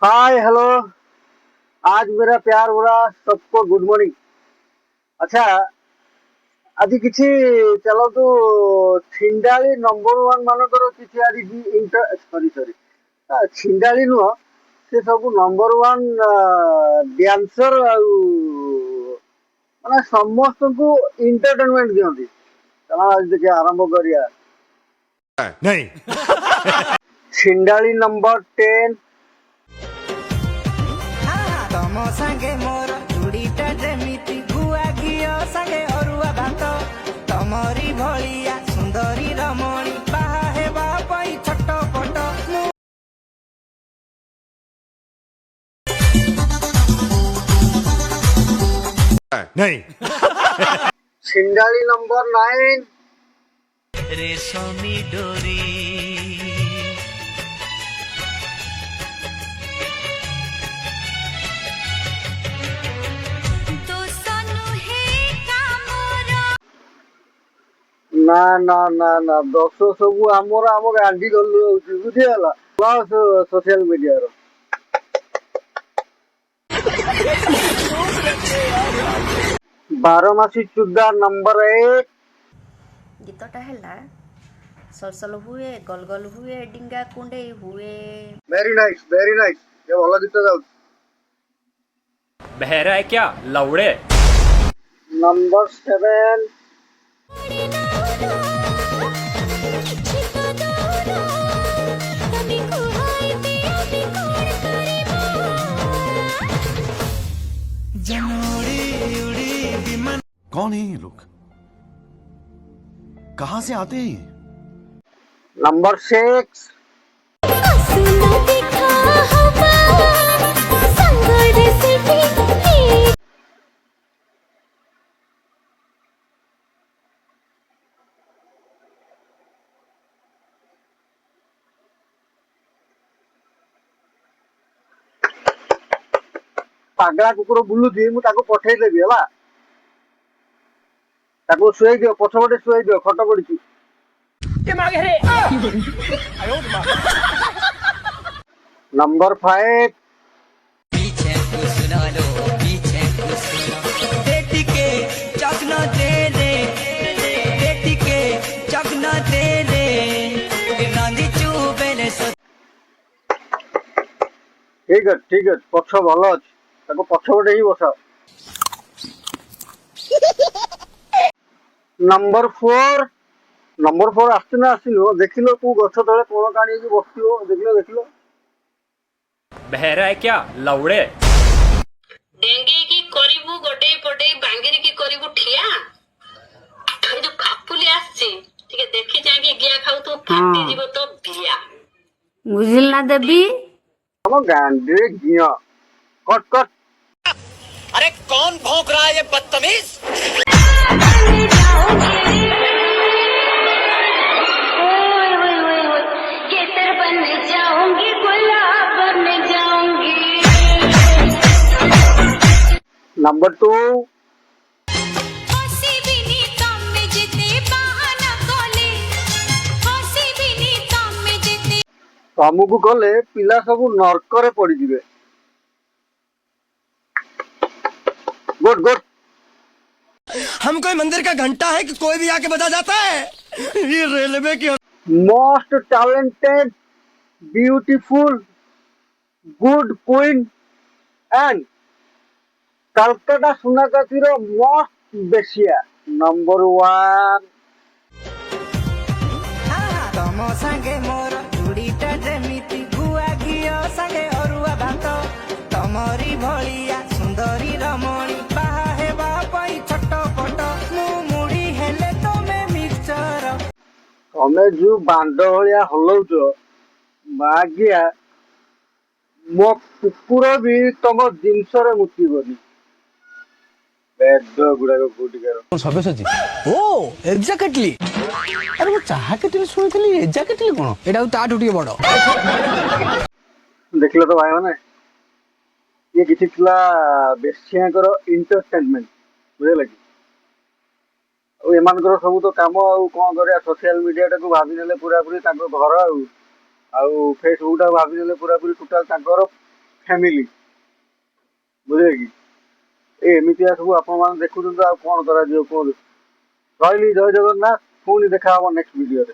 Hi hello. आज मेरा प्यार भरा सबको गुड मॉर्निंग। अच्छा, ଆଜି କିଛି ଚାଲନ୍ତୁ ଛିଣ୍ଡାଳି ନମ୍ବର ୱାନ୍ ମାନଙ୍କର କିଛି ଆଜି ସରି ଛିଣ୍ଡାଳି ନୁହଁ, ସେ ସବୁ ନମ୍ବର ୱାନ୍ ଡ୍ୟାନ୍ସର ଆଉ ମାନେ ସମସ୍ତଙ୍କୁ ଏଣ୍ଟରଟେନମେଣ୍ଟ ଦିଅନ୍ତି। ଚାଲ ଆଜି ଦେଖିବା ଆରମ୍ଭ କରିବା। नहीं। ଛିଣ୍ଡାଳି ନମ୍ବର 10। ତମ ସାଙ୍ଗେ ମୋର ଚୁଡ଼ିଟା ଯେମିତି ଗୁଆ ଘିଅ ସାଙ୍ଗେ ଅରୁଆ ଭାତ ତମରି ଭଳିଆ ସୁନ୍ଦରୀ ରମଣୀ ବାହା ହେବା ପାଇଁ ଛଟପଟ ମୁଁ नहीं। ଛିଣ୍ଡାଳି ନମ୍ବର 9। ରେଶମୀ ଡୋରି ନା ନା ନା ନା, ଦୋଷ ସବୁ ଆମର ଆମ ଗାଣ୍ଡି ଗଲୁ ହଉଛି, ବୁଝିଗଲା। ସୋସିଆଲ ମିଡିଆର ବାରମାସୀ ଚୁଦା ନମ୍ବର 1। ଗୀତଟା ହେଲା ସଲସଲ ହୁଏ ଗଲଗଲ ହୁଏ ଡିଙ୍ଗା କୁଣ୍ଡେଇ ହୁଏ। ଭେରି ନାଇସ୍ ଭେରି ନାଇସ୍, ଏ ଭଲ ଗୀତ ଗାଉଛି। बहरा है क्या लौड़े। ନମ୍ବର 7। कौन है ये लोग? कहां से आते हैं ये? नंबर 6। ପାଗଳା କୁକୁର ବୁଲୁଛି, ମୁଁ ତାକୁ ପଠେଇଦେବି ହେଲା। ତାକୁ ଶୁଆଇ ଦିଅ, ପଛପଟେ ଶୁଆଇ ଦିଅ, ଖଟ ପଡିଛି। नंबर 5। पीछे तू सुना लो पीछे तू सुना बेटी के चकना दे दे बेटी के चकना दे दे रांदी चुबेले सो ठीक है ठीक है, पछ भल अच्छी, ताको पछपटे ही बसाओ। नंबर 4। नंबर 4 आसती ना आसती देखिल तू गछ तले कोण काणी बसो, देखिल देखिल। बहरा है क्या लौड़े। डेंगे की करिबु गोटे पटे बांगिरी की करिबु ठिया ए जो खापुली आछी ठीक देखि जाके गिया खाऊ तो फाटी जीव तो बिया ବୁଝିଲ ନା ଦେବି। हम गांडे गिया कट कट। अरे कौन भौंक रहा है ये बदतमीज केसर बन जाऊंगी गुलाब बन जाऊंगी। नंबर 2। हसी बिनी तमे जेते बहाना कोले हसी बिनी तमे जेते तमको कले पिला सब नर्क पड़े। Good good. हम कोई मंदिर का घंटा है कि कोई भी आके बजा जाता है ये रेलवे की most talented beautiful good queen and Calcutta सुनाकातीर मोस्ट बेसिया नंबर 1। तम सागे मोर चूड़ीटा जेमिति गुआ घिओ सागे अरुआ भात तमरी भलिया सुंदरी रमणी बाहा हेबा पई छटपट मु मुड़ी हेले तमे मिक्सचर तमें जो बांड भाया हलौच मागिया मो कुकुर भी तुम जिनस मुतीबनी। गुड़ाक कोटिकार सब्यसाची ओ एग्जैक्टली अरे वो चाहा केटली सुनिथिली एग्जैक्टली कोन एटा ताठू टिके बड़ देखल तो भाई मैंने ये किसी बेसियाकर इंटरटेनमेंट बुझे कि एमानकर सब तो कम कौन कर सोशल मीडिया टाक भाभी ने पूरा पूरी घर फेसबुक टाक भाभी ने पूरा पूरी टोटाल ଫ୍ୟାମିଲି ବୁଝିଲେ କି ଏମିତିଆ ସବୁ ଆପଣମାନେ ଦେଖୁଛନ୍ତି ଆଉ କଣ କରାଯିବ କୁହନ୍ତୁ ରହିଲି ଜୟ ଜଗନ୍ନାଥ ପୁଣି ଦେଖା ହବ ନେକ୍ସଟ ଭିଡିଓରେ